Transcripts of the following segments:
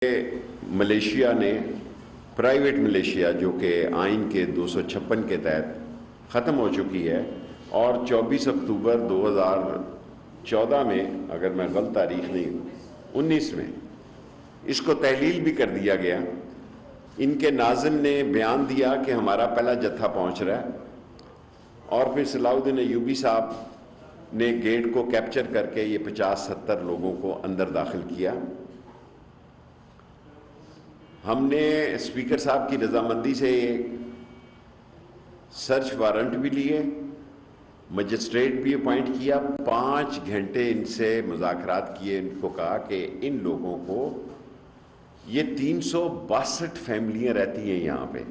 Malaysia نے private Malaysia جو کہ آئین کے 256 کے تحت ختم ہو چکی ہے اور 24 اکتوبر 2014 میں، اگر میں غلط تاریخ نہیں 19 میں اس کو تحلیل بھی کر دیا گیا۔ ان کے ناظم نے بیان دیا کہ ہمارا پہلا جتھا پہنچ رہا ہے، اور پھر صلاح الدین ایوبی صاحب نے گیٹ کو کیپچر کر کے یہ 50-70 لوگوں کو اندر داخل کیا۔ ہم نے اسپیکر صاحب کی رضامندی سے سرچ وارنٹ بھی لیے، مجسٹریٹ بھی اپوائنٹ کیا، 5 گھنٹے ان سے مذاکرات کیے۔ ان کو کہا کہ ان لوگوں کو، یہ 362 فیملیاں رہتی ہیں یہاں پہ،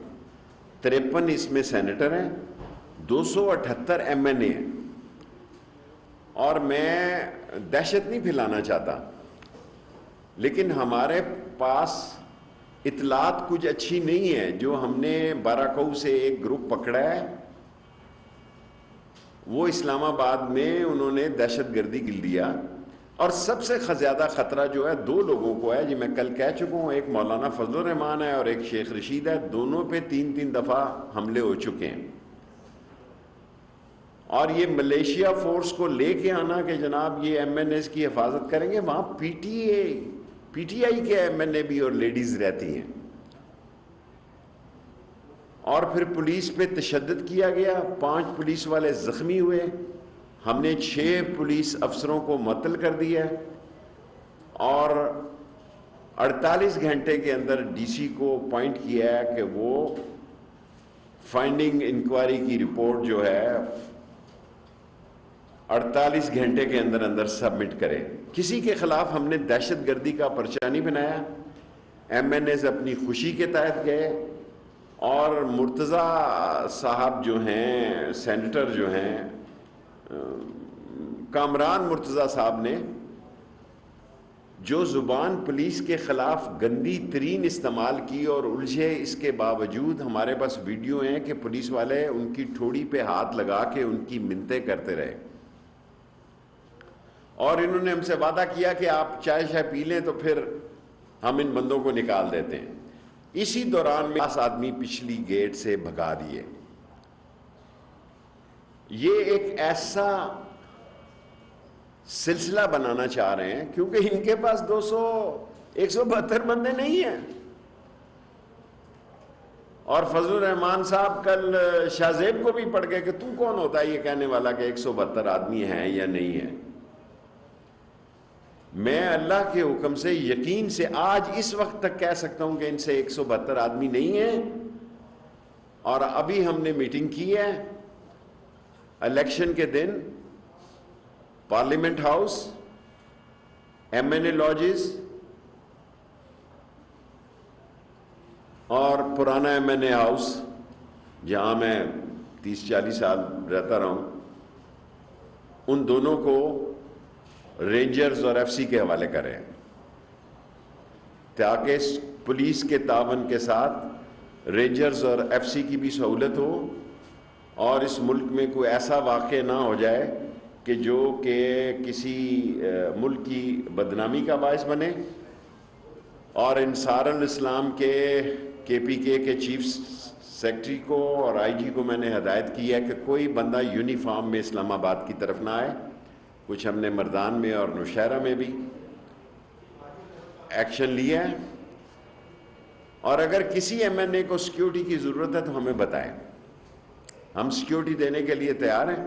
53 اس میں سینیٹر ہیں، 278 ایم این اے ہیں، اور میں دہشت نہیں پھیلانا چاہتا، لیکن ہمارے پاس اطلاعات کچھ اچھی نہیں ہے۔ جو ہم نے باراکو سے ایک گروپ پکڑا ہے، وہ اسلام آباد میں انہوں نے دہشت گردی گل دیا، اور سب سے زیادہ خطرہ جو ہے 2 لوگوں کو ہے، جو میں کل کہہ چکا ہوں، ایک مولانا فضل الرحمان ہے اور ایک شیخ رشید ہے۔ دونوں پہ 3 دفعہ حملے ہو چکے ہیں، اور یہ ملیشیا فورس کو لے کے آنا کہ جناب یہ ایم این ایز کی حفاظت کریں گے، وہاں پی ٹی آئی کے ایم این اے بھی اور لیڈیز رہتی ہیں، اور پھر پولیس پہ تشدد کیا گیا، 5 پولیس والے زخمی ہوئے۔ ہم نے 6 پولیس افسروں کو معطل کر دیا، اور 48 گھنٹے کے اندر ڈی سی کو اپوائنٹ کیا ہے کہ وہ فائنڈنگ انکوائری کی رپورٹ جو ہے 48 گھنٹے کے اندر اندر سبمٹ کرے۔ کسی کے خلاف ہم نے دہشت گردی کا پرچہ نہیں بنایا، ایم این ایز اپنی خوشی کے تحت گئے، اور مرتضیٰ صاحب جو ہیں، سینیٹر جو ہیں، کامران مرتضیٰ صاحب نے جو زبان پولیس کے خلاف گندی ترین استعمال کی اور الجھے، اس کے باوجود ہمارے پاس ویڈیو ہیں کہ پولیس والے ان کی ٹھوڑی پہ ہاتھ لگا کے ان کی منتیں کرتے رہے، اور انہوں نے ہم سے وعدہ کیا کہ آپ چائے شائے پی لیں تو پھر ہم ان بندوں کو نکال دیتے ہیں۔ اسی دوران میں 10 آدمی پچھلی گیٹ سے بھگا دیے۔ یہ ایک ایسا سلسلہ بنانا چاہ رہے ہیں، کیونکہ ان کے پاس 172 بندے نہیں ہیں۔ اور فضل الرحمان صاحب کل شاہ زیب کو بھی پڑھ گئے کہ تو کون ہوتا ہے یہ کہنے والا کہ 172 آدمی ہیں یا نہیں ہیں۔ میں اللہ کے حکم سے یقین سے آج اس وقت تک کہہ سکتا ہوں کہ ان سے 172 آدمی نہیں ہیں، اور ابھی ہم نے میٹنگ کی ہے الیکشن کے دن، پارلیمنٹ ہاؤس، ایم این اے لاجز اور پرانا ایم این اے ہاؤس جہاں میں 30-40 سال رہتا رہا ہوں، ان دونوں کو رینجرز اور ایف سی کے حوالے کریں، تاکہ پولیس کے تعاون کے ساتھ رینجرز اور ایف سی کی بھی سہولت ہو، اور اس ملک میں کوئی ایسا واقع نہ ہو جائے کہ جو کہ کسی ملک کی بدنامی کا باعث بنے۔ اور انصار الاسلام کے پی کے چیف سیکرٹری کو اور آئی جی کو میں نے ہدایت کی ہے کہ کوئی بندہ یونیفارم میں اسلام آباد کی طرف نہ آئے۔ کچھ ہم نے مردان میں اور نوشہرہ میں بھی ایکشن لیا ہے، اور اگر کسی ایم این اے کو سیکیورٹی کی ضرورت ہے تو ہمیں بتائیں، ہم سیکیورٹی دینے کے لیے تیار ہیں۔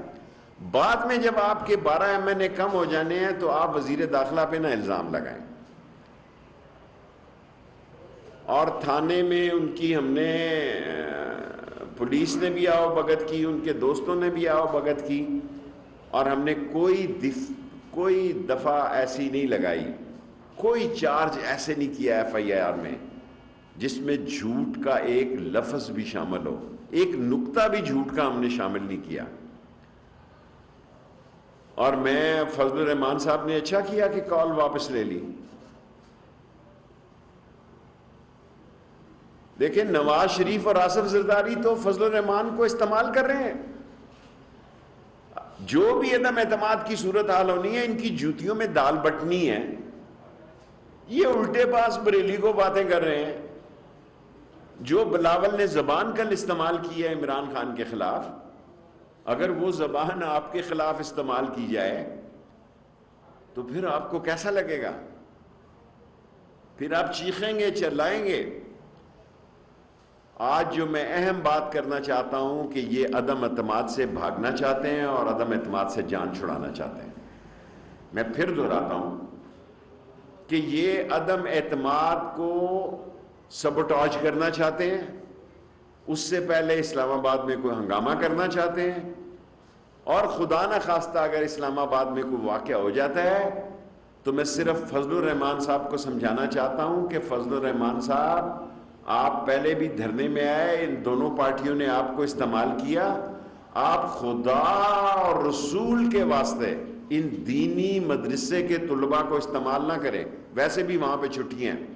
بعد میں جب آپ کے 12 ایم این اے کم ہو جانے ہیں تو آپ وزیر داخلہ پہ نہ الزام لگائیں۔ اور تھانے میں ان کی ہم نے، پولیس نے بھی آؤ بھگت کی، ان کے دوستوں نے بھی آؤ بھگت کی، اور ہم نے کوئی دفعہ ایسی نہیں لگائی، کوئی چارج ایسے نہیں کیا ایف آئی آر میں جس میں جھوٹ کا ایک لفظ بھی شامل ہو، ایک نقطہ بھی جھوٹ کا ہم نے شامل نہیں کیا۔ اور میں فضل الرحمان صاحب نے اچھا کیا کہ کال واپس لے لی۔ دیکھیں، نواز شریف اور آصف زرداری تو فضل الرحمان کو استعمال کر رہے ہیں۔ جو بھی عدم اعتماد کی صورتحال ہونی ہے، ان کی جوتیوں میں دال بٹنی ہے، یہ الٹے پاس بریلی کو باتیں کر رہے ہیں. جو بلاول نے زبان کل استعمال کی ہے عمران خان کے خلاف، اگر وہ زبان آپ کے خلاف استعمال کی جائے تو پھر آپ کو کیسا لگے گا؟ پھر آپ چیخیں گے، چلائیں گے. آج جو میں اہم بات کرنا چاہتا ہوں کہ یہ عدم اعتماد سے بھاگنا چاہتے ہیں اور عدم اعتماد سے جان چھڑانا چاہتے ہیں. میں پھر دہراتا ہوں کہ یہ عدم اعتماد کو سبوٹاج کرنا چاہتے ہیں، اس سے پہلے اسلام آباد میں کوئی ہنگامہ کرنا چاہتے ہیں، اور خدا نہ خواستہ اگر اسلام آباد میں کوئی واقعہ ہو جاتا ہے تو میں صرف فضل الرحمان صاحب کو سمجھانا چاہتا ہوں کہ فضل الرحمان صاحب، آپ پہلے بھی دھرنے میں آئے، ان دونوں پارٹیوں نے آپ کو استعمال کیا. آپ خدا اور رسول کے واسطے ان دینی مدرسے کے طلباء کو استعمال نہ کریں. ویسے بھی وہاں پہ چھٹیاں ہیں،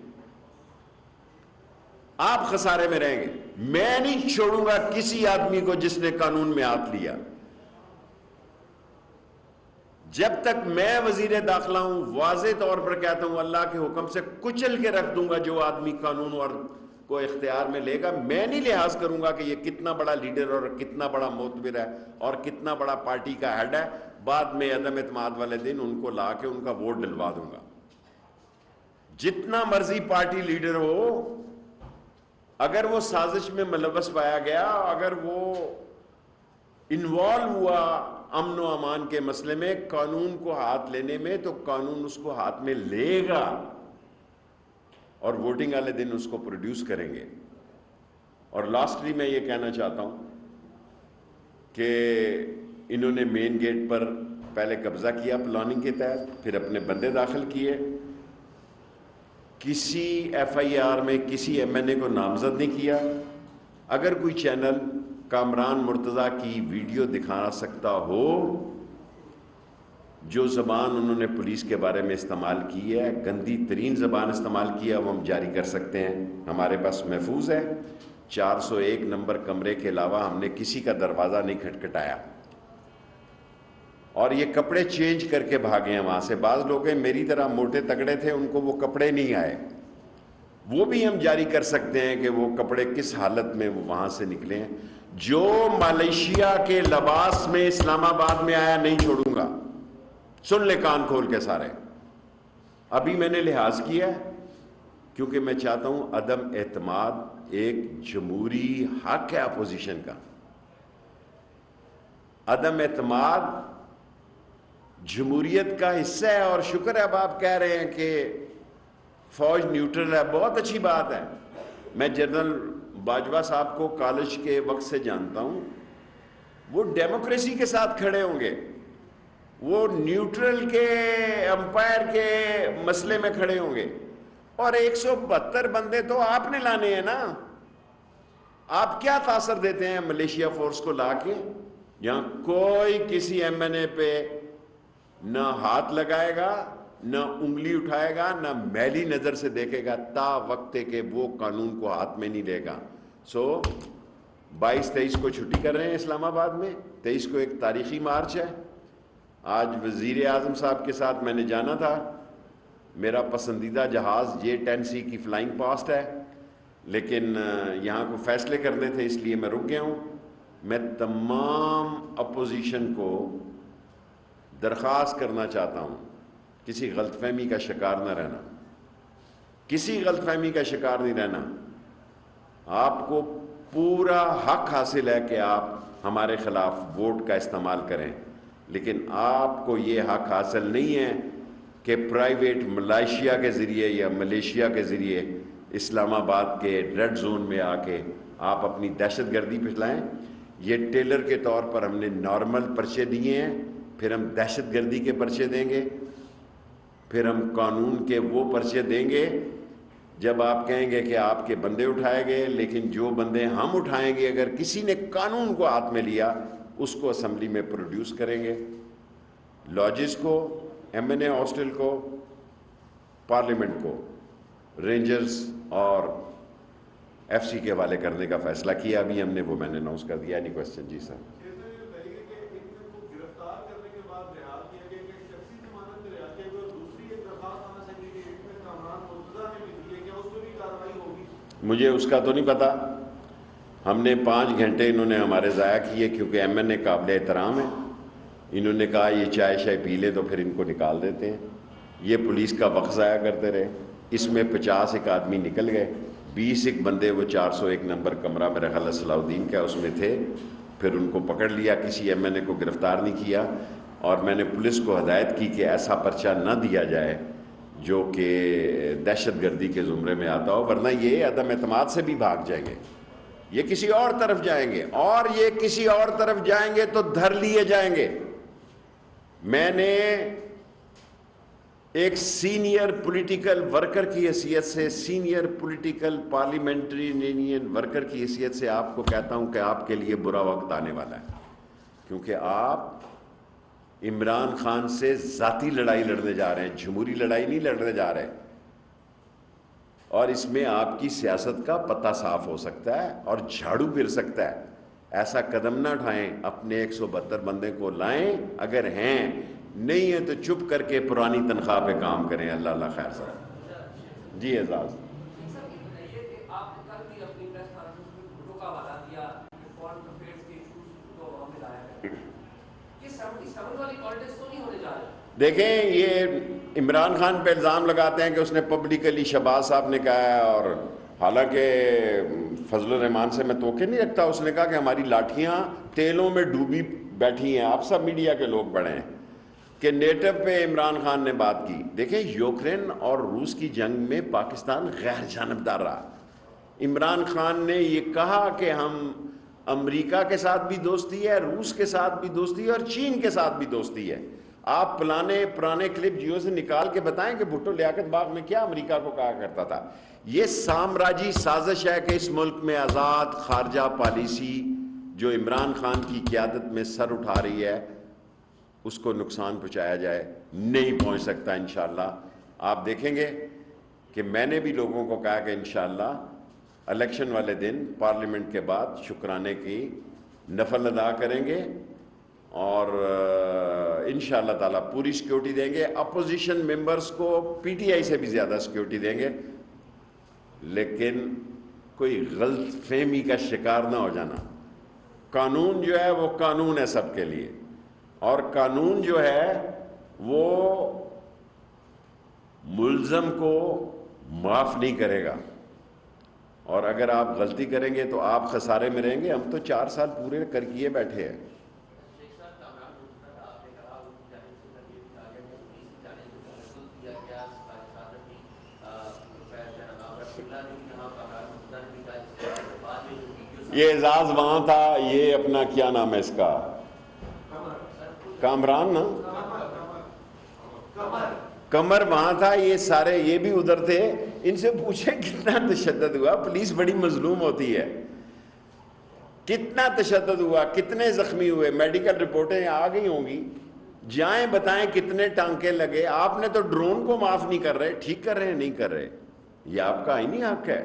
آپ خسارے میں رہیں گے. میں نہیں چھوڑوں گا کسی آدمی کو جس نے قانون میں ہاتھ لیا. جب تک میں وزیر داخلہ ہوں واضح طور پر کہتا ہوں اللہ کے حکم سے کچل کے رکھ دوں گا جو آدمی قانون اور کو اختیار میں لے گا. میں نہیں لحاظ کروں گا کہ یہ کتنا بڑا لیڈر اور کتنا بڑا معتبر ہے اور کتنا بڑا پارٹی کا ہیڈ ہے. بعد میں عدم اعتماد والے دن ان کو لا کے ان کا ووٹ ڈلوا دوں گا. جتنا مرضی پارٹی لیڈر ہو، اگر وہ سازش میں ملوث پایا گیا، اگر وہ انوالو ہوا امن و امان کے مسئلے میں قانون کو ہاتھ لینے میں، تو قانون اس کو ہاتھ میں لے گا اور ووٹنگ والے دن اس کو پروڈیوس کریں گے. اور لاسٹلی میں یہ کہنا چاہتا ہوں کہ انہوں نے مین گیٹ پر پہلے قبضہ کیا پلاننگ کے تحت، پھر اپنے بندے داخل کیے. کسی ایف آئی آر میں کسی ایم این اے کو نامزد نہیں کیا. اگر کوئی چینل کامران مرتضیٰ کی ویڈیو دکھا سکتا ہو، جو زبان انہوں نے پولیس کے بارے میں استعمال کی ہے، گندی ترین زبان استعمال کی ہے، وہ ہم جاری کر سکتے ہیں. ہمارے پاس محفوظ ہے. 401 نمبر کمرے کے علاوہ ہم نے کسی کا دروازہ نہیں کھٹکھٹایا. اور یہ کپڑے چینج کر کے بھاگے ہیں وہاں سے. بعض لوگ ہیں میری طرح موٹے تگڑے تھے، ان کو وہ کپڑے نہیں آئے. وہ بھی ہم جاری کر سکتے ہیں کہ وہ کپڑے کس حالت میں وہ وہاں سے نکلے ہیں. جو ملیشیا کے لباس میں اسلام آباد میں آیا نہیں چھوڑوں گا. سن لے کان کھول کے سارے. ابھی میں نے لحاظ کیا ہے کیونکہ میں چاہتا ہوں عدم اعتماد ایک جمہوری حق ہے اپوزیشن کا. عدم اعتماد جمہوریت کا حصہ ہے. اور شکر ہے اب آپ کہہ رہے ہیں کہ فوج نیوٹرل ہے، بہت اچھی بات ہے. میں جنرل باجوہ صاحب کو کالج کے وقت سے جانتا ہوں. وہ ڈیموکریسی کے ساتھ کھڑے ہوں گے، وہ نیوٹرل کے امپائر کے مسئلے میں کھڑے ہوں گے. اور 172 بندے تو آپ نے لانے ہیں نا. آپ کیا تاثر دیتے ہیں ملیشیا فورس کو لا کے؟ یہاں کوئی کسی ایم این اے پہ نہ ہاتھ لگائے گا، نہ انگلی اٹھائے گا، نہ میلی نظر سے دیکھے گا تا وقت کہ وہ قانون کو ہاتھ میں نہیں لے گا. 22-23 کو چھٹی کر رہے ہیں اسلام آباد میں. 23 کو ایک تاریخی مارچ ہے. آج وزیر اعظم صاحب کے ساتھ میں نے جانا تھا. میرا پسندیدہ جہاز J-10C کی فلائنگ پاسٹ ہے، لیکن یہاں کو فیصلے کرنے تھے اس لیے میں رک گیا ہوں. میں تمام اپوزیشن کو درخواست کرنا چاہتا ہوں کسی غلط فہمی کا شکار نہ رہنا، کسی غلط فہمی کا شکار نہیں رہنا. آپ کو پورا حق حاصل ہے کہ آپ ہمارے خلاف ووٹ کا استعمال کریں، لیکن آپ کو یہ حق حاصل نہیں ہے کہ پرائیویٹ ملائیشیا کے ذریعے یا ملیشیا کے ذریعے اسلام آباد کے ریڈ زون میں آ کے آپ اپنی دہشت گردی پھیلائیں. یہ ٹیلر کے طور پر ہم نے نارمل پرچے دیے ہیں، پھر ہم دہشت گردی کے پرچے دیں گے، پھر ہم قانون کے وہ پرچے دیں گے جب آپ کہیں گے کہ آپ کے بندے اٹھائے گئے. لیکن جو بندے ہم اٹھائیں گے، اگر کسی نے قانون کو ہاتھ میں لیا، اس کو اسمبلی میں پروڈیوس کریں گے. لاجز کو، ایم این اے ہاسٹل کو، پارلیمنٹ کو، رینجرز اور ایف سی کے حوالے کرنے کا فیصلہ کیا. ابھی ہم نے وہ میں نے اناؤنس کر دیا. Any question? جی سر. مجھے اس کا تو نہیں پتا. ہم نے 5 گھنٹے انہوں نے ہمارے ضائع کیے کیونکہ ایم این اے قابل احترام ہے. انہوں نے کہا یہ چائے شائے پی لے تو پھر ان کو نکال دیتے ہیں. یہ پولیس کا وقت ضائع کرتے رہے. اس میں 50 ایک آدمی نکل گئے. 20 ایک بندے وہ 401 نمبر کمرہ میرا خیال صلاح الدین کا اس میں تھے. پھر ان کو پکڑ لیا. کسی ایم این اے کو گرفتار نہیں کیا. اور میں نے پولیس کو ہدایت کی کہ ایسا پرچہ نہ دیا جائے جو کہ دہشت گردی کے زمرے میں آتا ہو، ورنہ یہ عدم اعتماد سے بھی بھاگ جائیں گے. یہ کسی اور طرف جائیں گے، اور یہ کسی اور طرف جائیں گے تو دھر لیے جائیں گے. میں نے ایک سینئر پولیٹیکل ورکر کی حیثیت سے، senior political parliamentary union worker کی حیثیت سے آپ کو کہتا ہوں کہ آپ کے لیے برا وقت آنے والا ہے، کیونکہ آپ عمران خان سے ذاتی لڑائی لڑنے جا رہے ہیں، جمہوری لڑائی نہیں لڑنے جا رہے. اور اس میں آپ کی سیاست کا پتہ صاف ہو سکتا ہے اور جھاڑو گر سکتا ہے. ایسا قدم نہ اٹھائیں. اپنے 172 بندے کو لائیں، اگر ہیں، نہیں ہے تو چپ کر کے پرانی تنخواہ پہ کام کریں. اللہ اللہ خیر صاحب. جی اعزاز. دیکھیں، یہ عمران خان پہ الزام لگاتے ہیں کہ اس نے پبلکلی شہباز صاحب نے کہا ہے، اور حالانکہ فضل الرحمان سے میں توقع نہیں رکھتا. اس نے کہا کہ ہماری لاٹھیاں تیلوں میں ڈوبی بیٹھی ہیں. آپ سب میڈیا کے لوگ پڑھیں کہ نیٹو پہ عمران خان نے بات کی. دیکھیں، یوکرین اور روس کی جنگ میں پاکستان غیر جانبدار رہا. عمران خان نے یہ کہا کہ ہم امریکہ کے ساتھ بھی دوستی ہے، روس کے ساتھ بھی دوستی ہے، اور چین کے ساتھ بھی دوستی ہے. آپ پرانے کلپ جیو سے نکال کے بتائیں کہ بھٹو لیاقت باغ میں کیا امریکہ کو کہا کرتا تھا. یہ سامراجی سازش ہے کہ اس ملک میں آزاد خارجہ پالیسی جو عمران خان کی قیادت میں سر اٹھا رہی ہے اس کو نقصان پہنچایا جائے. نہیں پہنچ سکتا انشاءاللہ. آپ دیکھیں گے کہ میں نے بھی لوگوں کو کہا کہ انشاءاللہ الیکشن والے دن پارلیمنٹ کے بعد شکرانے کی نفل ادا کریں گے، اور انشاءاللہ تعالیٰ پوری سیکیورٹی دیں گے. اپوزیشن ممبرز کو پی ٹی آئی سے بھی زیادہ سیکیورٹی دیں گے، لیکن کوئی غلط فہمی کا شکار نہ ہو جانا. قانون جو ہے وہ قانون ہے سب کے لیے، اور قانون جو ہے وہ ملزم کو معاف نہیں کرے گا. اور اگر آپ غلطی کریں گے تو آپ خسارے میں رہیں گے. ہم تو 4 سال پورے کر کیے بیٹھے ہیں. یہ اعزاز وہاں تھا، یہ اپنا کیا نام ہے اس کا، کامران نا، کمر وہاں تھا. یہ سارے یہ بھی ادھر تھے. ان سے پوچھیں کتنا تشدد ہوا. پولیس بڑی مظلوم ہوتی ہے. کتنا تشدد ہوا، کتنے زخمی ہوئے. میڈیکل رپورٹیں آ گئی ہوں گی. جائیں بتائیں کتنے ٹانکے لگے. آپ نے تو ڈرون کو معاف نہیں کر رہے. ٹھیک کر رہے ہیں نہیں کر رہے، یہ آپ کا آئینی حق ہے.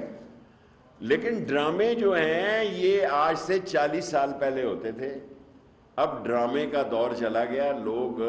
لیکن ڈرامے جو ہیں یہ آج سے 40 سال پہلے ہوتے تھے. اب ڈرامے کا دور چلا گیا. لوگ